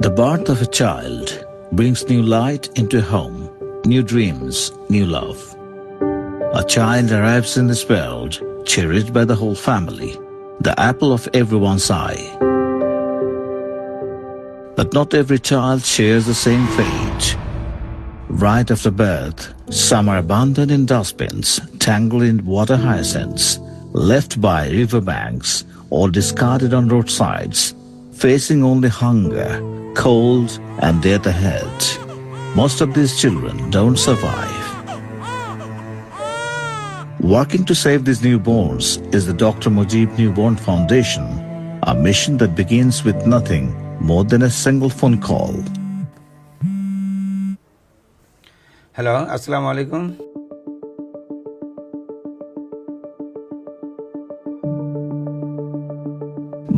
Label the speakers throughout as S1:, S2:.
S1: The birth of a child brings new light into a home, new dreams, new love. A child arrives in this world, cherished by the whole family, the apple of everyone's eye. But not every child shares the same fate. Right after birth, some are abandoned in dustbins, tangled in water hyacinths, left by riverbanks, or discarded on roadsides, facing only hunger, cold, and death ahead. Most of these children don't survive. Working to save these newborns is the Dr. Mujib Newborn Foundation, a mission that begins with nothing more than a single phone call.
S2: Hello, Assalamu alaikum.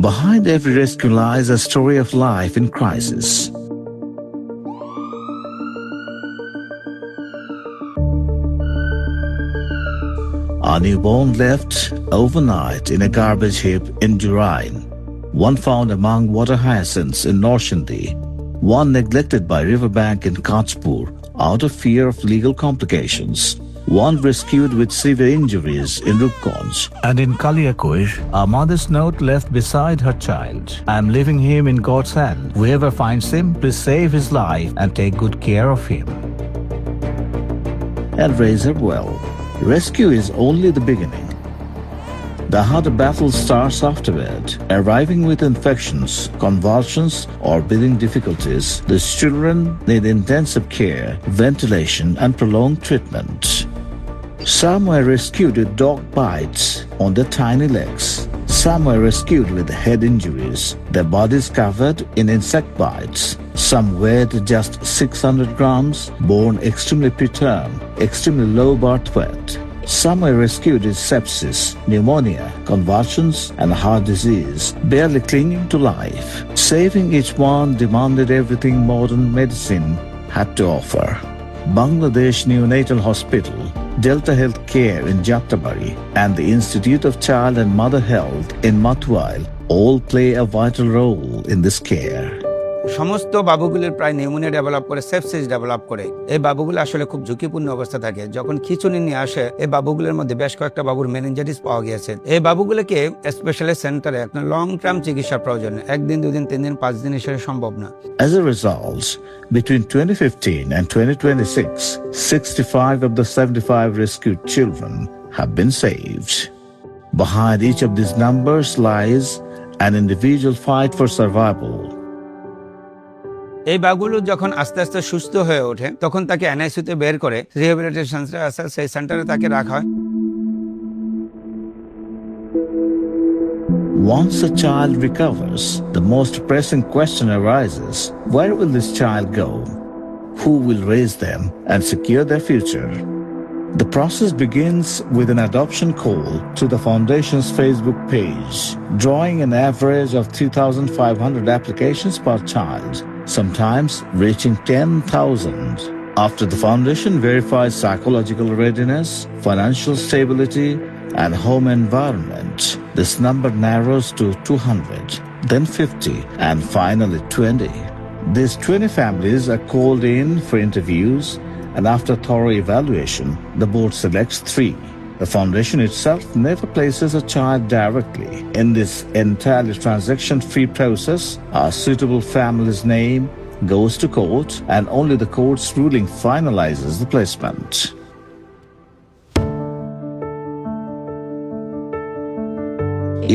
S1: Behind every rescue lies a story of life in crisis. A newborn left overnight in a garbage heap in Jurain, one found among water hyacinths in Norshindi, one neglected by riverbank in Kachpur out of fear of legal complications, one rescued with severe injuries in Rupkonj. And in Kaliakush, a mother's note left beside her child. I am leaving him in God's hand. Whoever finds him, please save his life and take good care of him. And raise her well. Rescue is only the beginning. The harder battle starts afterward. Arriving with infections, convulsions, or breathing difficulties, these children need intensive care, ventilation, and prolonged treatment. Some were rescued with dog bites on their tiny legs. Some were rescued with head injuries, their bodies covered in insect bites. Some weighed just 600 grams, born extremely preterm, extremely low birth weight. Some were rescued with sepsis, pneumonia, convulsions, and heart disease, barely clinging to life. Saving each one demanded everything modern medicine had to offer. Bangladesh Neonatal Hospital, Delta Health Care in Jattabari, and the Institute of Child and Mother Health in Matwail all play a vital role in this care.
S2: সমস্ত বাবুগুলির প্রায় pneumonia develop করে, sepsis develop করে। এই বাবুগুলো আসলে খুব ঝুঁকিপূর্ণ অবস্থা থাকে। যখন খিঁচুনি নিয়ে আসে, এই বাবুগুলোর মধ্যে বেশ কয়েকটা বাবুর মেনিনজাইটিস পাওয়া গিয়েছে। এই বাবুগুলোকে স্পেশালিস্ট সেন্টারে একটা লং টার্ম চিকিৎসা প্রয়োজন। একদিন, দুদিন, 3 দিন, 5 দিন হিসেবে সম্ভব না।
S1: As a result, between 2015 and 2026, 65 of the 75 rescued children have been saved. Behind each of these numbers lies an individual fight for survival.
S2: এই বাবুগুলো যখন আস্তে আস্তে সুস্থ হয়ে ওঠে, তখন তাকে এনআইসিইউতে বের করে রিহ্যাবিলিটেশন সেন্টার আছে, সেই সেন্টারে তাকে রাখা হয়।
S1: Once a child recovers, the most pressing question arises: where will this child go? Who will raise them and secure their future? The process begins with an adoption call to the Foundation's Facebook page, drawing an average of 2,500 applications per child, sometimes reaching 10,000. After the Foundation verifies psychological readiness, financial stability, and home environment, this number narrows to 200, then 50, and finally 20. These 20 families are called in for interviews, and after thorough evaluation, the board selects 3. The Foundation itself never places a child directly. In this entirely transaction-free process, a suitable family's name goes to court, and only the court's ruling finalizes the placement.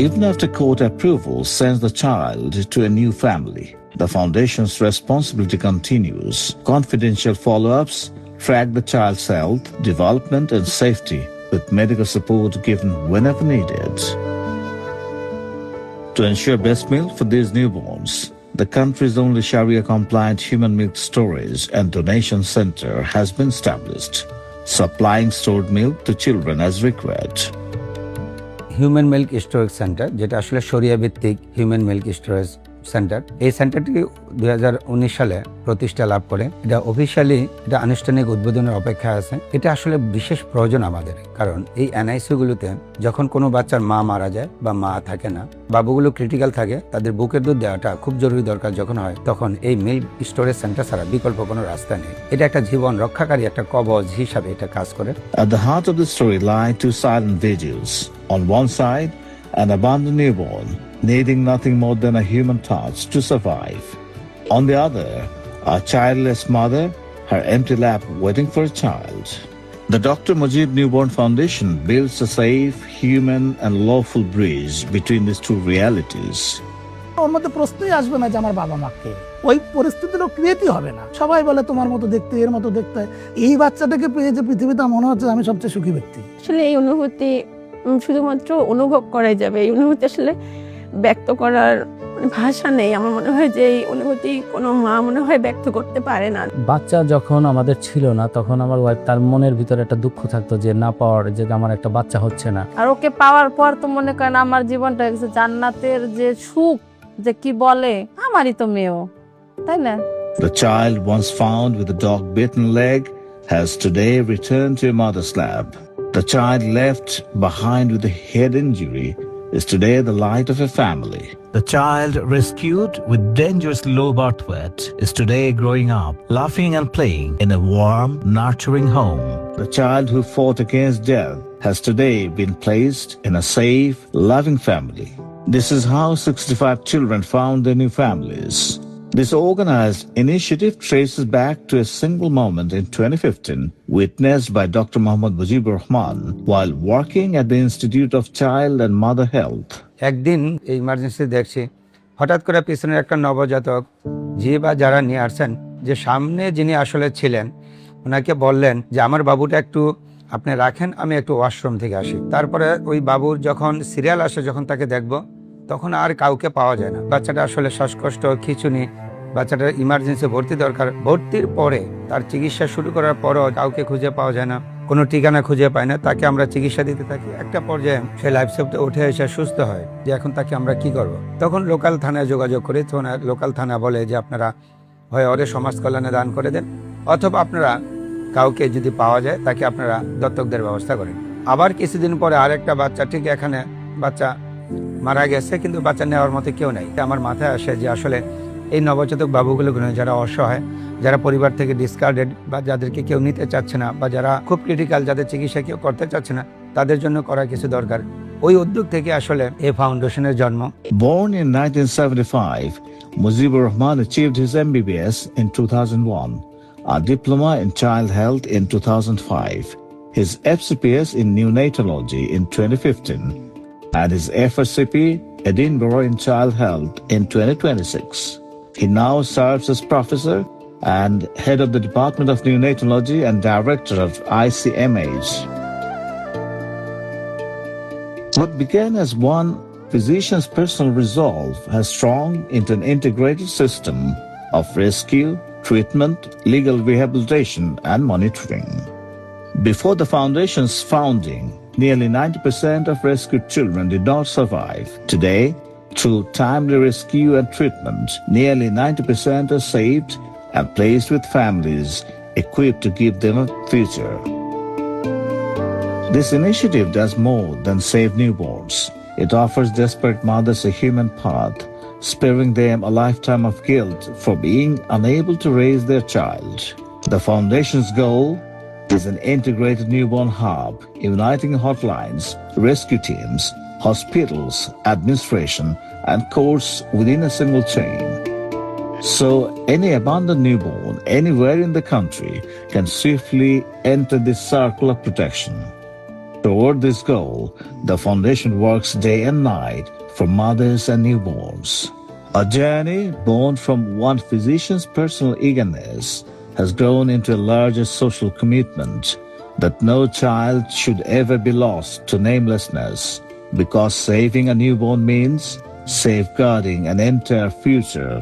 S1: Even after court approval sends the child to a new family, the Foundation's responsibility continues. Confidential follow-ups track the child's health, development, and safety, with medical support given whenever needed. To ensure best milk for these newborns, the country's only Sharia-compliant human milk storage and donation center has been established, supplying stored milk to children as required.
S2: Human milk storage centre, যেটা আসলে শরিয়া ভিত্তিক human milk storage centre. এই সেন্টারটি 2019 সালে প্রতিষ্ঠা লাভ করে। এটা অফিসিয়ালি এটা আনুষ্ঠানিক উদ্বোধনের অপেক্ষায় আছে। এটা আসলে বিশেষ প্রয়োজন আমাদের, কারণ এই এনআইসিইউ গুলোতে যখন কোনো বাচ্চার মা মারা যায় বা মা থাকে না, বাবুগুলো ক্রিটিক্যাল থাকে, তাদের বুকের দুধ দেওয়াটা খুব জরুরি দরকার যখন হয়, তখন এই মিল্ক স্টোরেজ সেন্টার ছাড়া বিকল্প কোনো রাস্তা নেই। এটা একটা জীবন রক্ষাকারী একটা কবচ হিসাবে এটা কাজ করে।
S1: At the heart of the story lie two silent vigils. On one side, an abandoned newborn needing nothing more than a human touch to survive. On the other, a childless mother, her empty lap waiting for a child. The Dr. Mujib Newborn Foundation builds a safe, human and lawful bridge between these two realities.
S3: ওর মধ্যে প্রশ্নই আসবে না যে আমার বাবা মাকে, ওই পরিস্থিতিরও ক্রিয়েটই হবে না। সবাই বলে তোমার মতো দেখতে, এর মতো দেখতে। এই বাচ্চাটাকে পেয়ে যে পৃথিবীতে মনে হচ্ছে আমি সবচেয়ে সুখী ব্যক্তি।
S4: আসলে এই অনুভূতি শুধুমাত্র অনুভব করাই যাবে। এই অনুভূতি আসলে ব্যক্ত করার ভাষা নেই। আমার মনে হয় যে এই অনুভূতি কোনো মা মনে হয় ব্যক্ত করতে পারে না।
S5: বাচ্চা যখন আমাদের ছিল না, তখন আমার ওয়াইফ, তার মনের ভিতরে একটা দুঃখ থাকতো যে না পাওয়ার, যে আমার একটা বাচ্চা হচ্ছে না।
S6: আর ওকে পাওয়ার পর তো মনে করেন আমার জীবনটা গেছে জান্নাতের যে সুখ, যে কি বলে, আমারই তো মেয়েও, তাই না?
S1: The child once found with a dog-bitten leg has today returned to a mother's lap. The child left behind with a head injury is today the light of a family. The child rescued with dangerous low birth weight is today growing up, laughing and playing in a warm, nurturing home. The child who fought against death has today been placed in a safe, loving family. This is how 65 children found their new families. This organized initiative traces back to a single moment in 2015 witnessed by Dr. Muhammad Mujibur Rahman while working at the Institute of Child and Mother Health.
S2: একদিন এই emergency দেখছি, হঠাৎ করে পিছনের একটা নবজাতক যে বা যারা নিয়ে আসছেন, যে সামনে যিনি আসলে ছিলেন, ওনাকে বললেন যে আমার বাবুটা একটু আপনি রাখেন, আমি একটু ওয়াশরুম থেকে আসি। তারপরে ওই বাবুর যখন সিরিয়াল আসে, যখন তাকে দেখব, তখন আর কাউকে পাওয়া যায় না। বাচ্চাটা আসলে শ্বাসকষ্ট, খিঁচুনি, বাচ্চাটার ইমার্জেন্সি ভর্তি দরকার। ভর্তির পরে তার চিকিৎসা শুরু করার পরও কাউকে খুঁজে পাওয়া যায় না, কোনো ঠিকানা খুঁজে পায় না। তাকে আমরা চিকিৎসা দিতে থাকি। একটা পর্যায়ে সে লাইফ সাপোর্টে উঠে এসে সুস্থ হয়, যে এখন তাকে আমরা কি করব। তখন লোকাল থানায় যোগাযোগ করি। তখন লোকাল থানা বলে যে আপনারা হয় ওরে সমাজ কল্যাণে দান করে দেন, অথবা আপনারা কাউকে যদি পাওয়া যায় তাকে আপনারা দত্তক দেওয়ার ব্যবস্থা করেন। আবার কিছুদিন পরে আরেকটা বাচ্চা, ঠিক এখানে বাচ্চা মারা গেছে, কিন্তু বাচ্চা নেওয়ার মতো কেউ নাই। আমার মাথায় আসে যে আসলে এই নবজাতক বাবুগুলো যারা অসহায়, যারা পরিবার থেকে ডিসকার্ডেড, বা যাদেরকে কেউ নিতে চাচ্ছে না, বা যারা খুব ক্রিটিক্যাল, যাদের চিকিৎসা কেউ করতে চাচ্ছে না, তাদের জন্য করা কিছু দরকার। ওই উদ্যোগ থেকে আসলে এই ফাউন্ডেশনের জন্ম।
S1: Born in 1975, Mujibur Rahman achieved his MBBS in 2001, a diploma in child health in 2005, his FCPS in neonatology in 2015, and his FSCP Edinburgh in child health in 2026. He now serves as professor and head of the Department of Neonatology and director of ICMH. What began as one physician's personal resolve has strong into an integrated system of rescue, treatment, legal rehabilitation, and monitoring. Before the foundation's founding, nearly 90% of rescued children did not survive. Today, through timely rescue and treatment, nearly 90% are saved and placed with families equipped to give them a future. This initiative does more than save newborns. It offers desperate mothers a human path, sparing them a lifetime of guilt for being unable to raise their child. The foundation's goal is an integrated newborn hub, uniting hotlines, rescue teams, hospitals, administration, and courts within a single chain. So any abandoned newborn anywhere in the country can swiftly enter this circle of protection. Toward this goal, the foundation works day and night for mothers and newborns. A journey born from one physician's personal eagerness has grown into a larger social commitment that no child should ever be lost to namelessness, because saving a newborn means safeguarding an entire future